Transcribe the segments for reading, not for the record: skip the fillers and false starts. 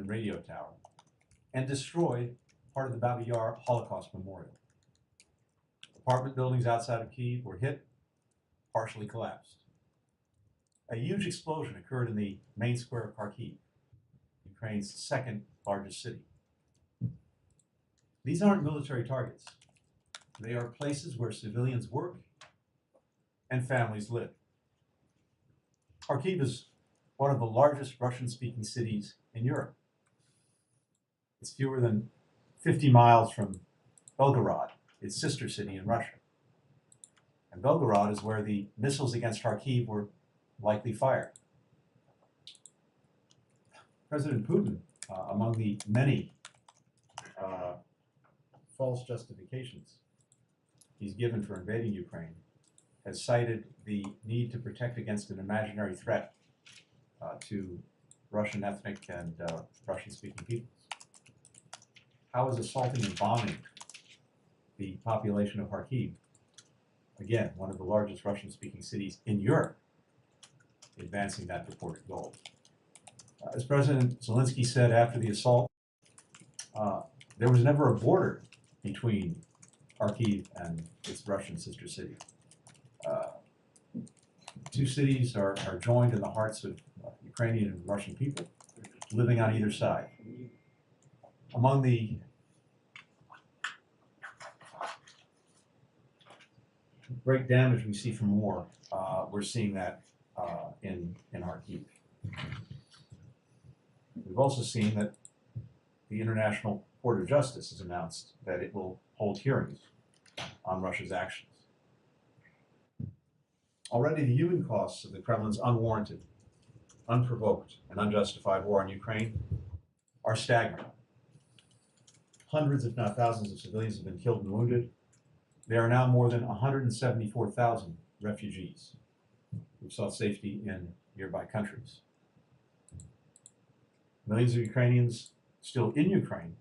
radio tower and destroyed part of the Babi Yar Holocaust Memorial. Apartment buildings outside of Kyiv were hit, partially collapsed. A huge explosion occurred in the main square of Kharkiv, Ukraine's second largest city. These aren't military targets. They are places where civilians work and families live. Kharkiv is one of the largest Russian-speaking cities in Europe. It's fewer than 50 miles from Belgorod, its sister city in Russia. And Belgorod is where the missiles against Kharkiv were likely fired. President Putin, among the many false justifications he's given for invading Ukraine, has cited the need to protect against an imaginary threat to Russian ethnic and Russian-speaking peoples. How is assaulting and bombing the population of Kharkiv, again, one of the largest Russian-speaking cities in Europe, advancing that purported goal? As President Zelensky said after the assault, there was never a border between Kharkiv and its Russian sister city. Two cities are joined in the hearts of Ukrainian and Russian people living on either side. Among the great damage we see from war, we're seeing that in Kharkiv. We've also seen that the International Court of Justice has announced that it will hold hearings on Russia's actions. Already the human costs of the Kremlin's unwarranted, unprovoked, and unjustified war on Ukraine are staggering. Hundreds, if not thousands, of civilians have been killed and wounded. There are now more than 174,000 refugees who sought safety in nearby countries. Millions of Ukrainians still in Ukraine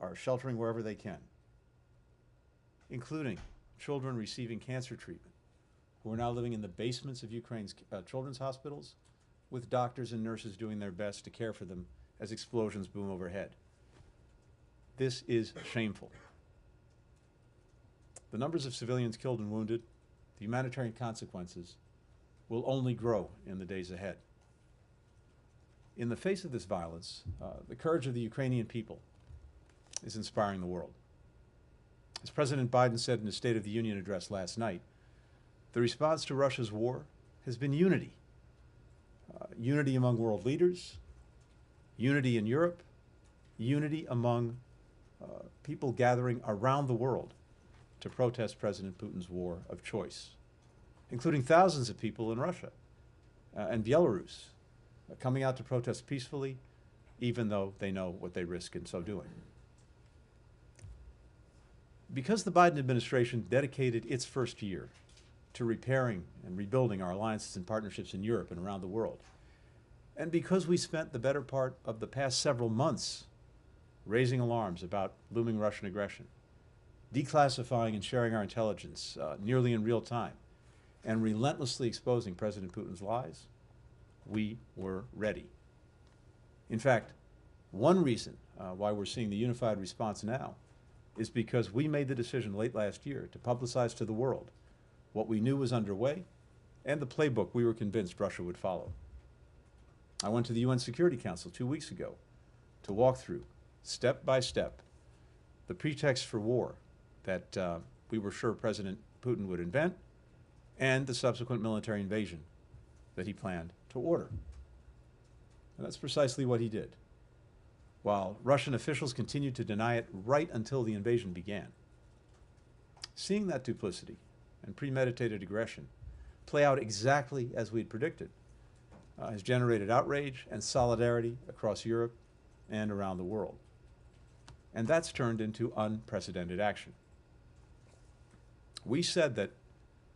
are sheltering wherever they can, including children receiving cancer treatment, who are now living in the basements of Ukraine's children's hospitals, with doctors and nurses doing their best to care for them as explosions boom overhead. This is shameful. The numbers of civilians killed and wounded, the humanitarian consequences, will only grow in the days ahead. In the face of this violence, the courage of the Ukrainian people is inspiring the world. As President Biden said in his State of the Union address last night, the response to Russia's war has been unity. Unity among world leaders, unity in Europe, unity among people gathering around the world to protest President Putin's war of choice, including thousands of people in Russia and Belarus coming out to protest peacefully, even though they know what they risk in so doing. Because the Biden administration dedicated its first year to repairing and rebuilding our alliances and partnerships in Europe and around the world, and because we spent the better part of the past several months raising alarms about looming Russian aggression, declassifying and sharing our intelligence nearly in real time, and relentlessly exposing President Putin's lies, we were ready. In fact, one reason why we're seeing the unified response now is because we made the decision late last year to publicize to the world what we knew was underway and the playbook we were convinced Russia would follow. I went to the UN Security Council 2 weeks ago to walk through, step by step, the pretext for war that we were sure President Putin would invent and the subsequent military invasion that he planned to order. And that's precisely what he did, while Russian officials continued to deny it right until the invasion began. Seeing that duplicity and premeditated aggression play out exactly as we'd predicted has generated outrage and solidarity across Europe and around the world. And that's turned into unprecedented action. We said that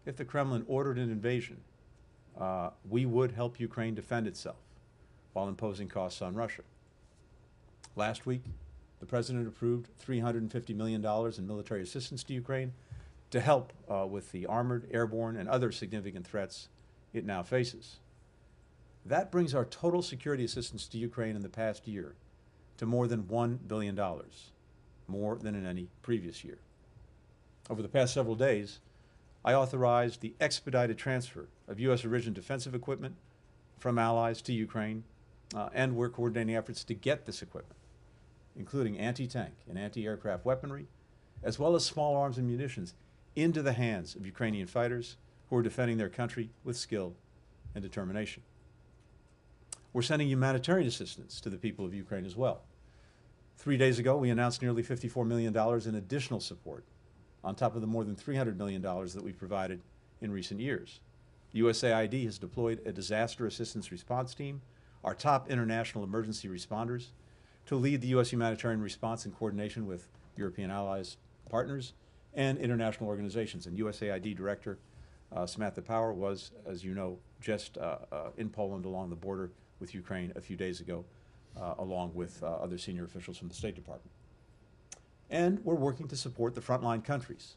if the Kremlin ordered an invasion, we would help Ukraine defend itself while imposing costs on Russia. Last week, the President approved $350 million in military assistance to Ukraine to help with the armored, airborne, and other significant threats it now faces. That brings our total security assistance to Ukraine in the past year to more than $1 billion, more than in any previous year. Over the past several days, I authorized the expedited transfer of U.S.-origin defensive equipment from allies to Ukraine, and we're coordinating efforts to get this equipment, including anti-tank and anti-aircraft weaponry, as well as small arms and munitions, into the hands of Ukrainian fighters who are defending their country with skill and determination. We're sending humanitarian assistance to the people of Ukraine as well. 3 days ago, we announced nearly $54 million in additional support, on top of the more than $300 million that we've provided in recent years. USAID has deployed a disaster assistance response team, our top international emergency responders, to lead the U.S. humanitarian response in coordination with European allies, partners, and international organizations. And USAID Director Samantha Power was, as you know, just in Poland along the border with Ukraine a few days ago, along with other senior officials from the State Department. And we're working to support the frontline countries,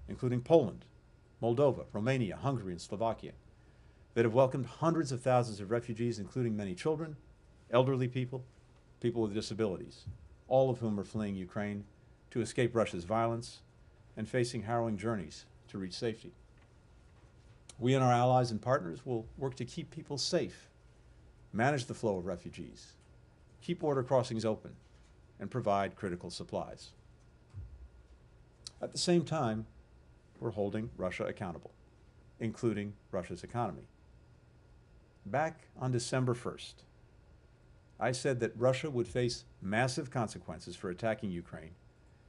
including Poland, Moldova, Romania, Hungary, and Slovakia, that have welcomed hundreds of thousands of refugees, including many children, elderly people, people with disabilities, all of whom are fleeing Ukraine to escape Russia's violence and facing harrowing journeys to reach safety. We and our allies and partners will work to keep people safe, manage the flow of refugees, keep border crossings open, and provide critical supplies. At the same time, we're holding Russia accountable, including Russia's economy. Back on December 1st, I said that Russia would face massive consequences for attacking Ukraine,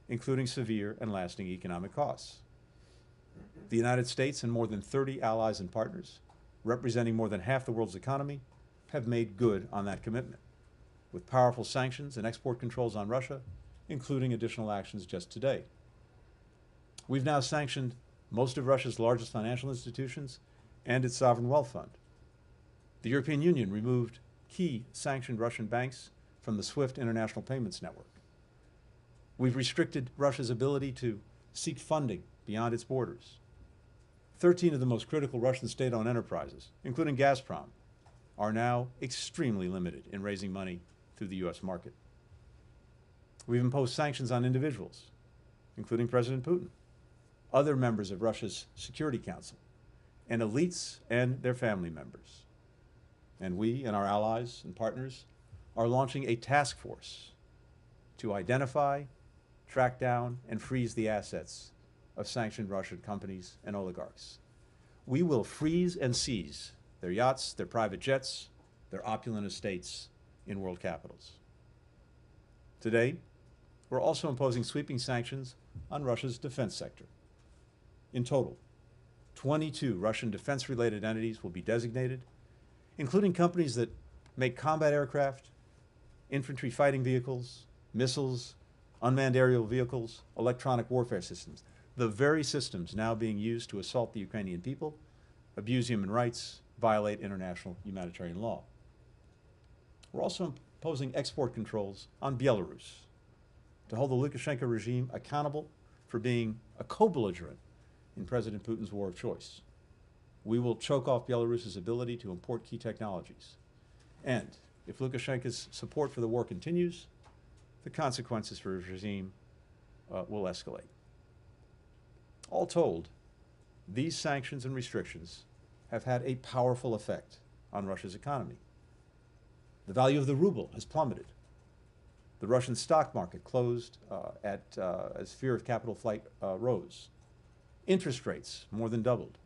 including severe and lasting economic costs. The United States and more than 30 allies and partners, representing more than half the world's economy, have made good on that commitment, with powerful sanctions and export controls on Russia, including additional actions just today. We've now sanctioned most of Russia's largest financial institutions and its sovereign wealth fund. The European Union removed key sanctioned Russian banks from the SWIFT international payments network. We've restricted Russia's ability to seek funding beyond its borders. 13 of the most critical Russian state-owned enterprises, including Gazprom, are now extremely limited in raising money through the U.S. market. We've imposed sanctions on individuals, including President Putin, other members of Russia's Security Council, and elites and their family members. And we and our allies and partners are launching a task force to identify, track down, and freeze the assets of sanctioned Russian companies and oligarchs. We will freeze and seize their yachts, their private jets, their opulent estates in world capitals. Today, we're also imposing sweeping sanctions on Russia's defense sector. In total, 22 Russian defense-related entities will be designated, including companies that make combat aircraft, infantry fighting vehicles, missiles, unmanned aerial vehicles, electronic warfare systems, the very systems now being used to assault the Ukrainian people, abuse human rights, violate international humanitarian law. We're also imposing export controls on Belarus to hold the Lukashenko regime accountable for being a co-belligerent in President Putin's war of choice. We will choke off Belarus's ability to import key technologies. And if Lukashenko's support for the war continues, the consequences for his regime will escalate. All told, these sanctions and restrictions have had a powerful effect on Russia's economy. The value of the ruble has plummeted. The Russian stock market closed as fear of capital flight rose. Interest rates more than doubled.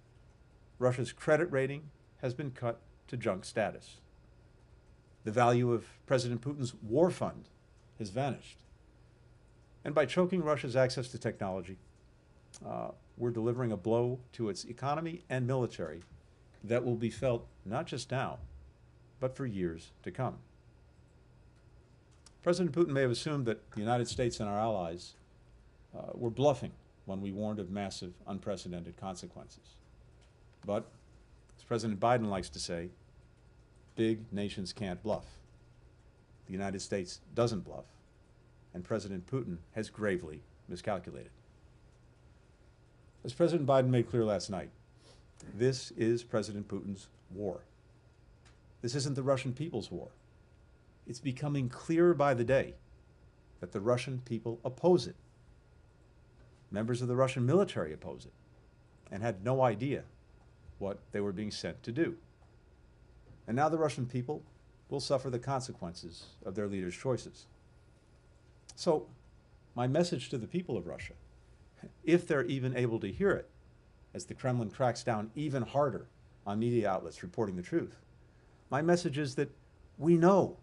Russia's credit rating has been cut to junk status. The value of President Putin's war fund has vanished. And by choking Russia's access to technology, we're delivering a blow to its economy and military that will be felt not just now, but for years to come. President Putin may have assumed that the United States and our allies were bluffing when we warned of massive, unprecedented consequences. But, as President Biden likes to say, big nations can't bluff. The United States doesn't bluff, and President Putin has gravely miscalculated. As President Biden made clear last night, this is President Putin's war. This isn't the Russian people's war. It's becoming clearer by the day that the Russian people oppose it. Members of the Russian military oppose it and had no idea what they were being sent to do. And now the Russian people will suffer the consequences of their leaders' choices. So, my message to the people of Russia, if they're even able to hear it, as the Kremlin cracks down even harder on media outlets reporting the truth, my message is that we know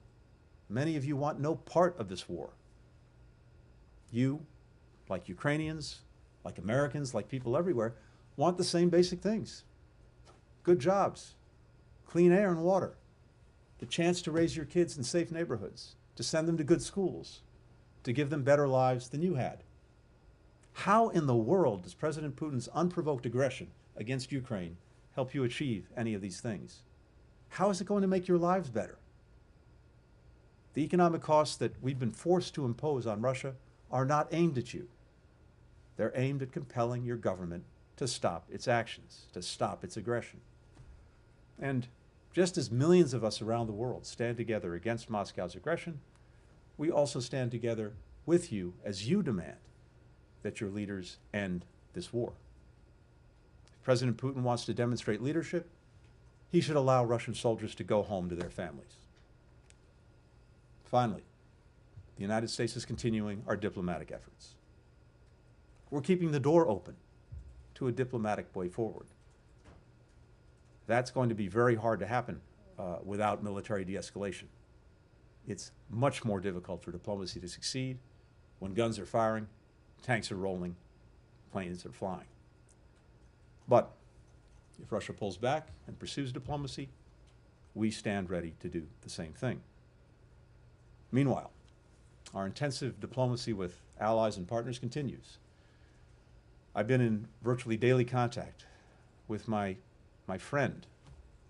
many of you want no part of this war. You, like Ukrainians, like Americans, like people everywhere, want the same basic things. Good jobs, clean air and water, the chance to raise your kids in safe neighborhoods, to send them to good schools, to give them better lives than you had. How in the world does President Putin's unprovoked aggression against Ukraine help you achieve any of these things? How is it going to make your lives better? The economic costs that we've been forced to impose on Russia are not aimed at you. They're aimed at compelling your government to stop its actions, to stop its aggression. And just as millions of us around the world stand together against Moscow's aggression, we also stand together with you as you demand that your leaders end this war. If President Putin wants to demonstrate leadership, he should allow Russian soldiers to go home to their families. Finally, the United States is continuing our diplomatic efforts. We're keeping the door open to a diplomatic way forward. That's going to be very hard to happen without military de-escalation. It's much more difficult for diplomacy to succeed when guns are firing, tanks are rolling, planes are flying. But if Russia pulls back and pursues diplomacy, we stand ready to do the same thing. Meanwhile, our intensive diplomacy with allies and partners continues. I've been in virtually daily contact with my friend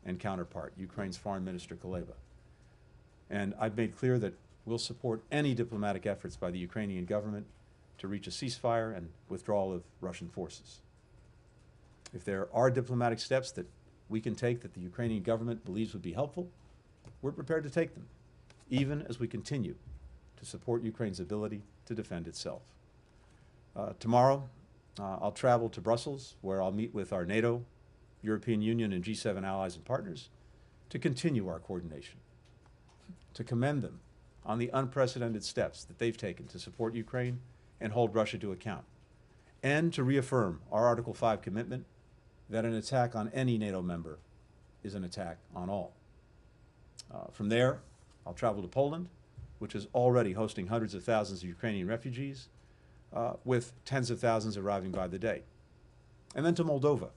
and counterpart, Ukraine's Foreign Minister Kuleba. And I've made clear that we'll support any diplomatic efforts by the Ukrainian government to reach a ceasefire and withdrawal of Russian forces. If there are diplomatic steps that we can take that the Ukrainian government believes would be helpful, we're prepared to take them, even as we continue to support Ukraine's ability to defend itself. Tomorrow, I'll travel to Brussels, where I'll meet with our NATO, European Union, and G7 allies and partners to continue our coordination, to commend them on the unprecedented steps that they've taken to support Ukraine and hold Russia to account, and to reaffirm our Article 5 commitment that an attack on any NATO member is an attack on all. From there, I'll travel to Poland, which is already hosting hundreds of thousands of Ukrainian refugees, with tens of thousands arriving by the day. And then to Moldova,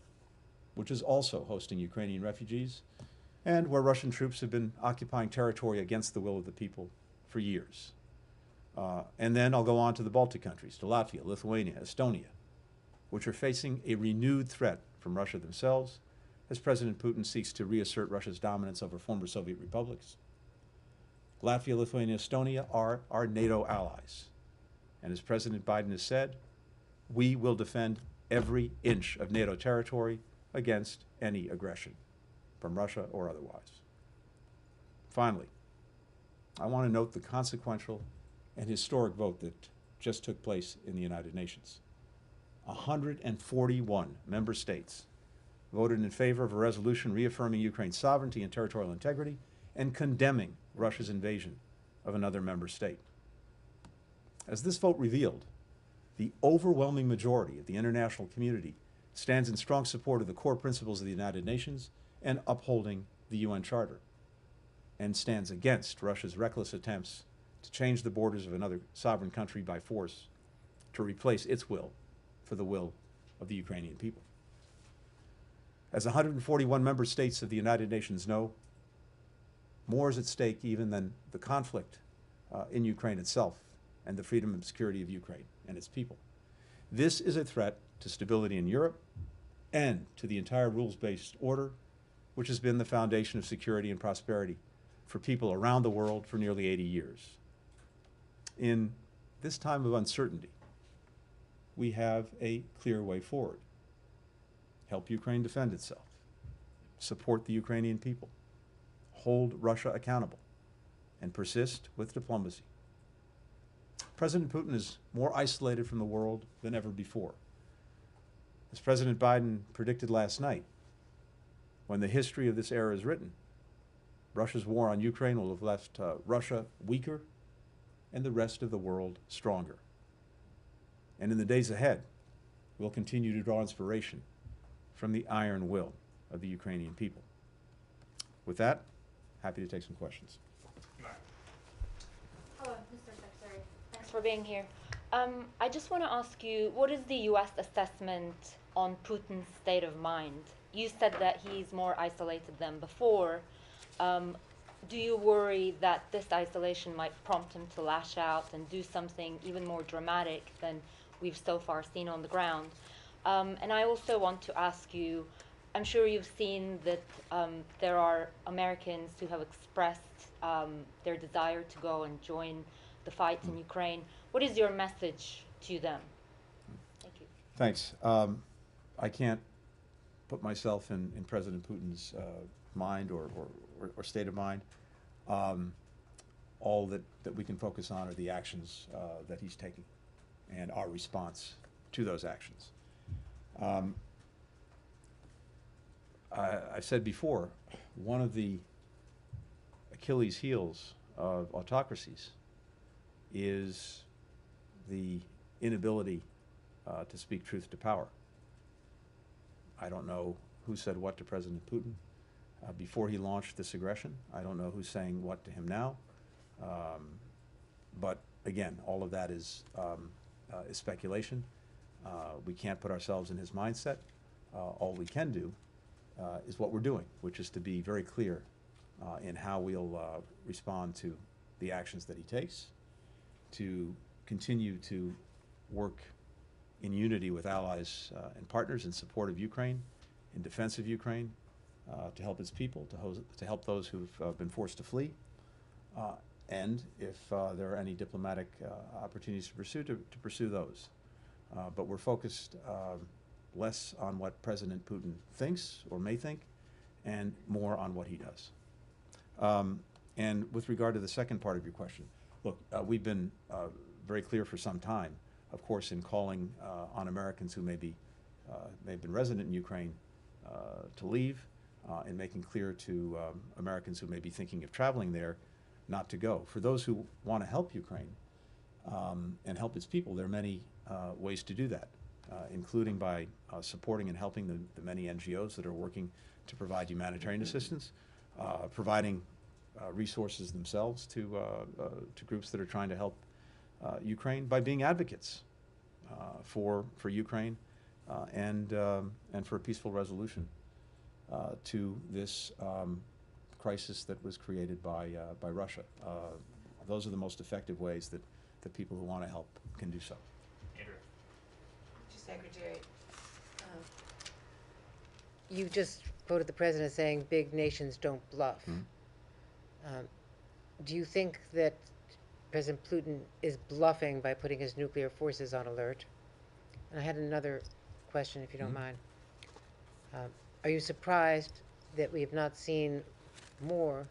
which is also hosting Ukrainian refugees, and where Russian troops have been occupying territory against the will of the people for years. And then I'll go on to the Baltic countries, to Latvia, Lithuania, Estonia, which are facing a renewed threat from Russia themselves, as President Putin seeks to reassert Russia's dominance over former Soviet republics. Latvia, Lithuania, Estonia are our NATO allies. And as President Biden has said, we will defend every inch of NATO territory against any aggression, from Russia or otherwise. Finally, I want to note the consequential and historic vote that just took place in the United Nations. 141 member states voted in favor of a resolution reaffirming Ukraine's sovereignty and territorial integrity and condemning Russia's invasion of another member state. As this vote revealed, the overwhelming majority of the international community stands in strong support of the core principles of the United Nations and upholding the UN Charter, and stands against Russia's reckless attempts to change the borders of another sovereign country by force to replace its will for the will of the Ukrainian people. As 141 member states of the United Nations know, more is at stake even than the conflict in Ukraine itself and the freedom and security of Ukraine and its people. This is a threat to stability in Europe and to the entire rules-based order, which has been the foundation of security and prosperity for people around the world for nearly 80 years. In this time of uncertainty, we have a clear way forward. Help Ukraine defend itself, support the Ukrainian people, hold Russia accountable, and persist with diplomacy. President Putin is more isolated from the world than ever before. As President Biden predicted last night, when the history of this era is written, Russia's war on Ukraine will have left Russia weaker and the rest of the world stronger. And in the days ahead, we'll continue to draw inspiration from the iron will of the Ukrainian people. With that, happy to take some questions. Hello, Mr. Secretary. Thanks for being here. I just want to ask you, what is the U.S. assessment on Putin's state of mind? You said that he's more isolated than before. Do you worry that this isolation might prompt him to lash out and do something even more dramatic than we've so far seen on the ground? And I also want to ask you, I'm sure you've seen that there are Americans who have expressed their desire to go and join the fight in Ukraine. What is your message to them? Thank you. Thanks. I can't put myself in President Putin's mind or state of mind. All that we can focus on are the actions that he's taking and our response to those actions. I said before, one of the Achilles heels of autocracies is the inability to speak truth to power. I don't know who said what to President Putin before he launched this aggression. I don't know who's saying what to him now. But again, all of that is speculation. We can't put ourselves in his mindset. All we can do is what we're doing, which is to be very clear in how we'll respond to the actions that he takes, to continue to work in unity with allies and partners in support of Ukraine, in defense of Ukraine, to help its people, to help those who've been forced to flee, and if there are any diplomatic opportunities to pursue those. But we're focused less on what President Putin thinks or may think, and more on what he does. And with regard to the second part of your question, look, we've been very clear for some time, of course, in calling on Americans who may have been resident in Ukraine to leave, and making clear to Americans who may be thinking of traveling there not to go. For those who want to help Ukraine and help its people, there are many ways to do that, including by supporting and helping the many NGOs that are working to provide humanitarian assistance, providing resources themselves to groups that are trying to help Ukraine, by being advocates for Ukraine and for a peaceful resolution to this crisis that was created by Russia. Those are the most effective ways that people who want to help can do so. Andrew. Mr. Secretary, you just quoted the president saying big nations don't bluff. Mm-hmm. Do you think that President Putin is bluffing by putting his nuclear forces on alert? And I had another question, if you don't mind. Are you surprised that we have not seen more?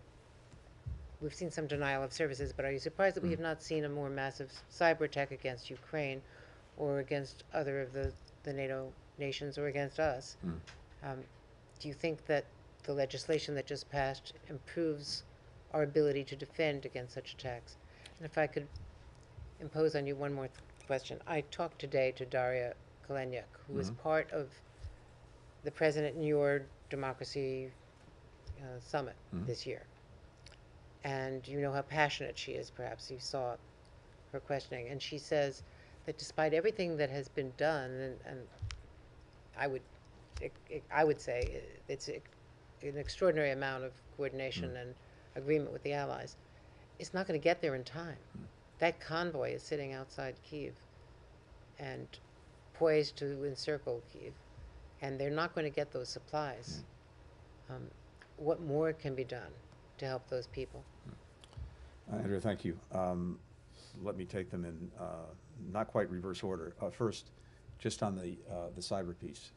We've seen some denial of services, but are you surprised that we have not seen a more massive cyber attack against Ukraine or against other of the NATO nations or against us? Do you think that the legislation that just passed improves our ability to defend against such attacks? And if I could impose on you one more question. I talked today to Daria Kaleniuk, who was part of the president in your democracy summit this year. And you know how passionate she is, perhaps you saw her questioning. And she says that despite everything that has been done, and I would say it's an extraordinary amount of coordination and agreement with the allies, it's not going to get there in time. That convoy is sitting outside Kyiv and poised to encircle Kyiv, and they're not going to get those supplies. What more can be done to help those people? Andrew, thank you. Let me take them in not quite reverse order. First, just on the cyber piece,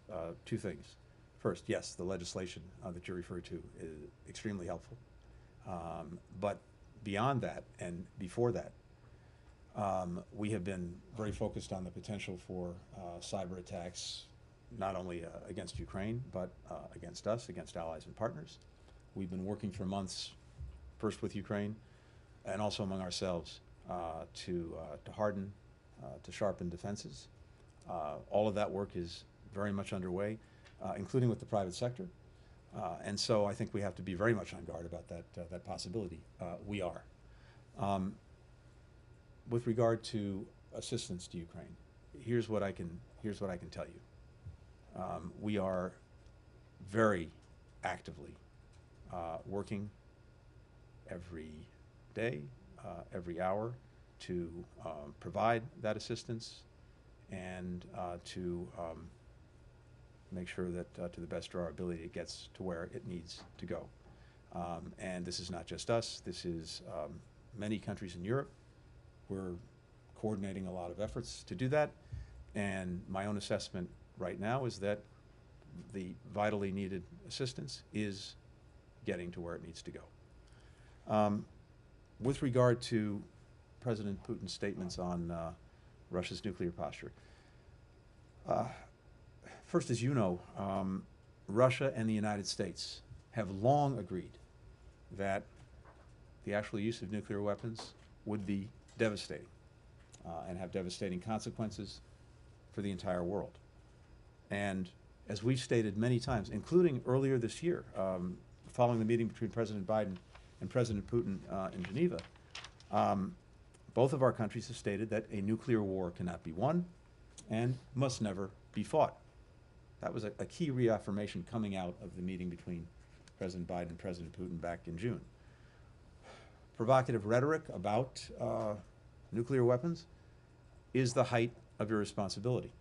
two things. First, yes, the legislation that you referred to is extremely helpful. But beyond that and before that, We have been very focused on the potential for cyber attacks, not only against Ukraine, but against us, against allies and partners. We've been working for months, first with Ukraine, and also among ourselves, to harden, to sharpen defenses. All of that work is very much underway, including with the private sector. And so I think we have to be very much on guard about that possibility. We are. With regard to assistance to Ukraine, here's what I can tell you. We are very actively working every day, every hour to provide that assistance and to make sure that to the best of our ability it gets to where it needs to go. And this is not just us, this is many countries in Europe. We're coordinating a lot of efforts to do that, and my own assessment right now is that the vitally needed assistance is getting to where it needs to go. With regard to President Putin's statements on Russia's nuclear posture, first, as you know, Russia and the United States have long agreed that the actual use of nuclear weapons would be devastating and have devastating consequences for the entire world. And as we've stated many times, including earlier this year, following the meeting between President Biden and President Putin in Geneva, both of our countries have stated that a nuclear war cannot be won and must never be fought. That was a key reaffirmation coming out of the meeting between President Biden and President Putin back in June. Provocative rhetoric about nuclear weapons is the height of irresponsibility.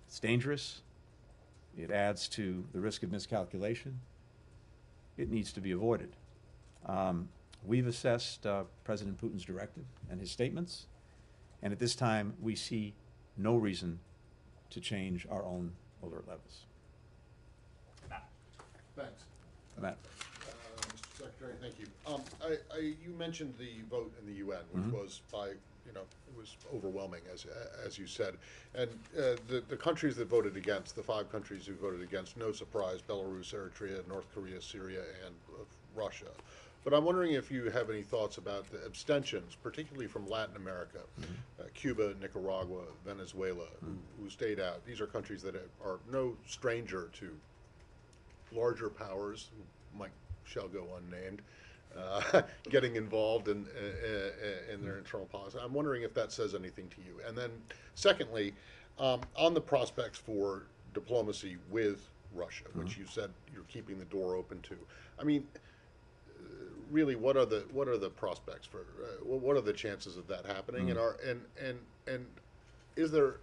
It's dangerous. It adds to the risk of miscalculation. It needs to be avoided. We've assessed President Putin's directive and his statements, and at this time we see no reason to change our own alert levels. Thanks. Matt. Mr. Secretary, thank you. You mentioned the vote in the UN, which was it was overwhelming, as you said. And the countries that voted against, the 5 countries who voted against, no surprise, Belarus, Eritrea, North Korea, Syria, and Russia. But I'm wondering if you have any thoughts about the abstentions, particularly from Latin America, Cuba, Nicaragua, Venezuela, who stayed out. These are countries that are no stranger to larger powers, who shall go unnamed, getting involved in their internal policy. I'm wondering if that says anything to you. And then secondly, on the prospects for diplomacy with Russia, which you said you're keeping the door open to. I mean, really, what are the prospects for? What are the chances of that happening? And is there,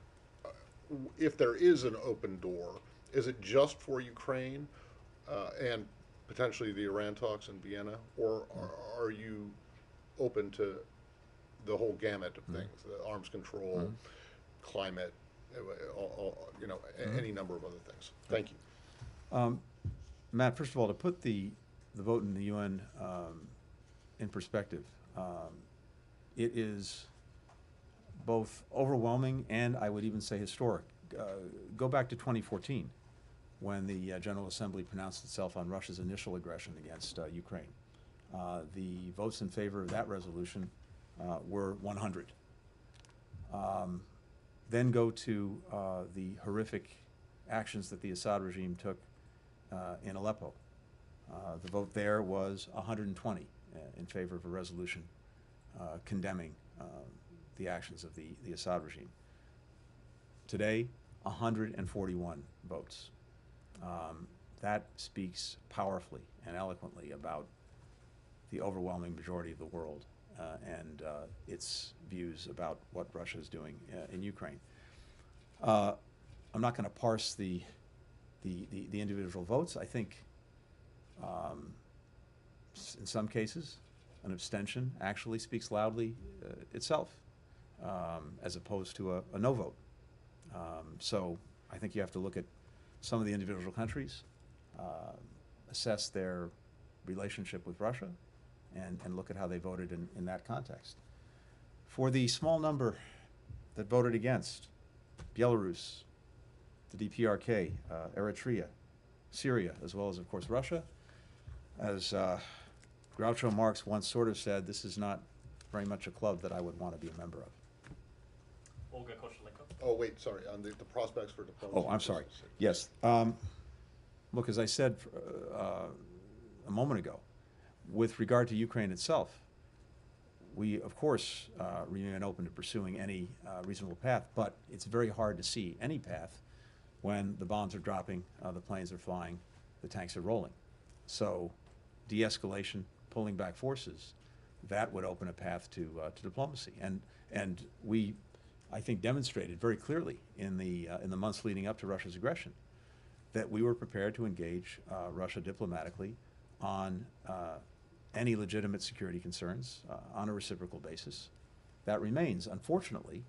if there is an open door, is it just for Ukraine and potentially the Iran talks in Vienna, or are you open to the whole gamut of things, the arms control, climate, any number of other things? Thank you. Matt, first of all, to put the vote in the UN in perspective, it is both overwhelming and I would even say historic. Go back to 2014 when the General Assembly pronounced itself on Russia's initial aggression against Ukraine. The votes in favor of that resolution were 100. Then go to the horrific actions that the Assad regime took in Aleppo. The vote there was 120 in favor of a resolution condemning the actions of the Assad regime. Today, 141 votes. That speaks powerfully and eloquently about the overwhelming majority of the world and its views about what Russia is doing in Ukraine. I'm not going to parse the individual votes. I think in some cases, an abstention actually speaks loudly itself, as opposed to a no vote. So I think you have to look at some of the individual countries, assess their relationship with Russia, and look at how they voted in that context. For the small number that voted against, Belarus, the DPRK, Eritrea, Syria, as well as, of course, Russia, as Groucho Marx once sort of said, this is not very much a club that I would want to be a member of. Olga Koshelenko. Oh, wait, sorry, on the prospects for diplomacy. Oh, I'm sorry. business. Yes. Look, as I said a moment ago, with regard to Ukraine itself, we, of course, remain open to pursuing any reasonable path, but it's very hard to see any path when the bombs are dropping, the planes are flying, the tanks are rolling. So de-escalation, pulling back forces, that would open a path to diplomacy. And we, I think, demonstrated very clearly in the months leading up to Russia's aggression that we were prepared to engage Russia diplomatically on any legitimate security concerns on a reciprocal basis. That remains, unfortunately,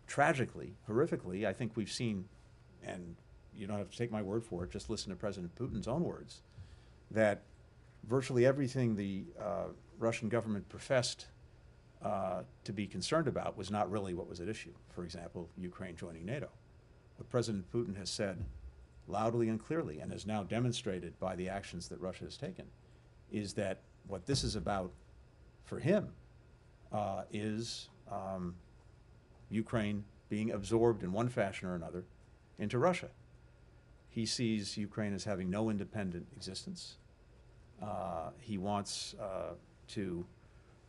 tragically, horrifically. I think we've seen, and you don't have to take my word for it, just listen to President Putin's own words, that virtually everything the Russian government professed to be concerned about was not really what was at issue. For example, Ukraine joining NATO. What President Putin has said loudly and clearly, and has now demonstrated by the actions that Russia has taken, is that what this is about for him is Ukraine being absorbed in one fashion or another into Russia. He sees Ukraine as having no independent existence. He wants to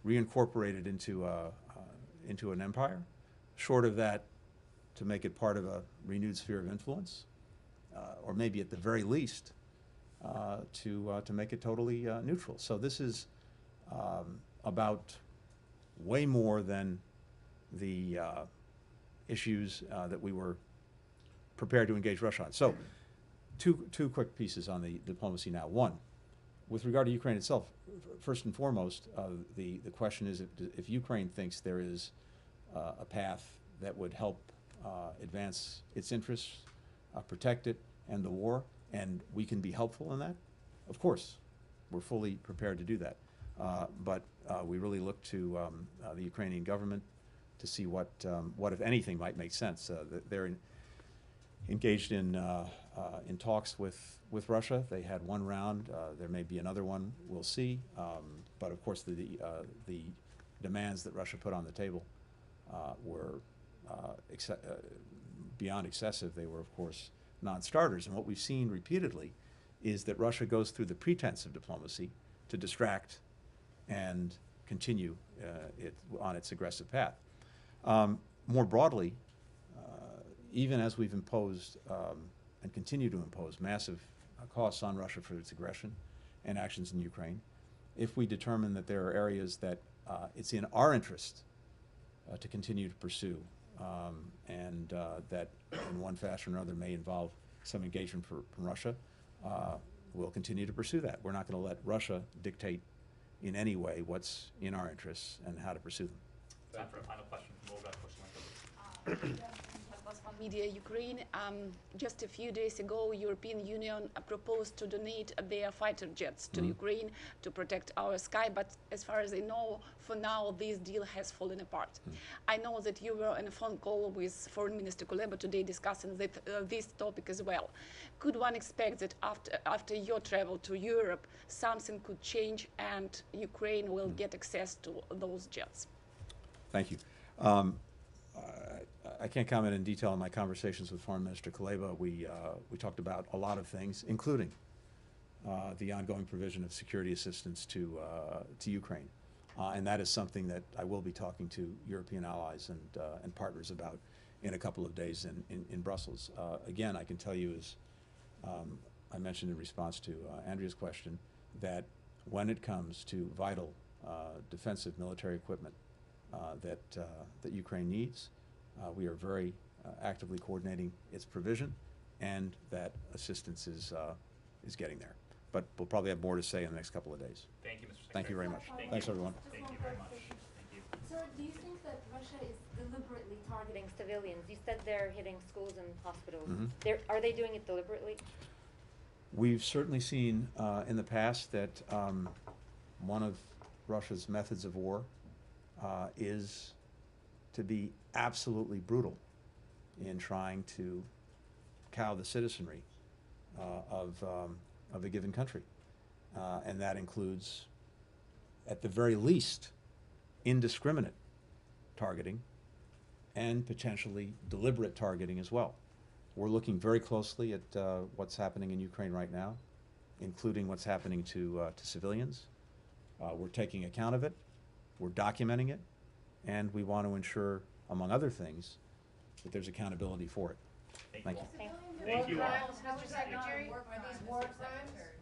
reincorporate it into an empire. Short of that, to make it part of a renewed sphere of influence, or maybe at the very least, to make it totally neutral. So this is about way more than the issues that we were prepared to engage Russia on. So two quick pieces on the diplomacy now. One, with regard to Ukraine itself, first and foremost, the question is if Ukraine thinks there is a path that would help advance its interests, protect it, and the war, and we can be helpful in that, of course, we're fully prepared to do that. But we really look to the Ukrainian government to see what if anything, might make sense. They're engaged in talks with Russia. They had one round. There may be another one. We'll see. But of course, the demands that Russia put on the table were beyond excessive. They were, of course, non-starters. And what we've seen repeatedly is that Russia goes through the pretense of diplomacy to distract and continue on its aggressive path. More broadly, even as we've imposed and continue to impose massive costs on Russia for its aggression and actions in Ukraine, if we determine that there are areas that it's in our interest to continue to pursue, and that in one fashion or another may involve some engagement from Russia, we'll continue to pursue that. We're not going to let Russia dictate in any way what's in our interests and how to pursue them. Time for a final question from Olga Koshelenko. Media Ukraine. Just a few days ago, European Union proposed to donate their fighter jets to Ukraine to protect our sky, but as far as I know, for now, this deal has fallen apart. I know that you were on a phone call with Foreign Minister Kuleba today discussing this topic as well. Could one expect that after your travel to Europe, something could change and Ukraine will get access to those jets? Thank you. I can't comment in detail on my conversations with Foreign Minister Kuleba. We talked about a lot of things, including the ongoing provision of security assistance to Ukraine, and that is something that I will be talking to European allies and partners about in a couple of days in Brussels. Again, I can tell you, as I mentioned in response to Andrea's question, that when it comes to vital defensive military equipment that Ukraine needs, we are very actively coordinating its provision, and that assistance is getting there. But we'll probably have more to say in the next couple of days. Thank you, Mr. Secretary. Thank you very much. Thanks, everyone. Thank you very much. Thank you. Sir, do you think that Russia is deliberately targeting civilians? You said they're hitting schools and hospitals. Are they doing it deliberately? We've certainly seen in the past that one of Russia's methods of war is to be absolutely brutal in trying to cow the citizenry of a given country. And that includes, at the very least, indiscriminate targeting and potentially deliberate targeting as well. We're looking very closely at what's happening in Ukraine right now, including what's happening to civilians. We're taking account of it, we're documenting it, and we want to ensure, among other things, that there's accountability for it. Thank you. Thanks. Thank you all. Mr. Secretary, are these war crimes?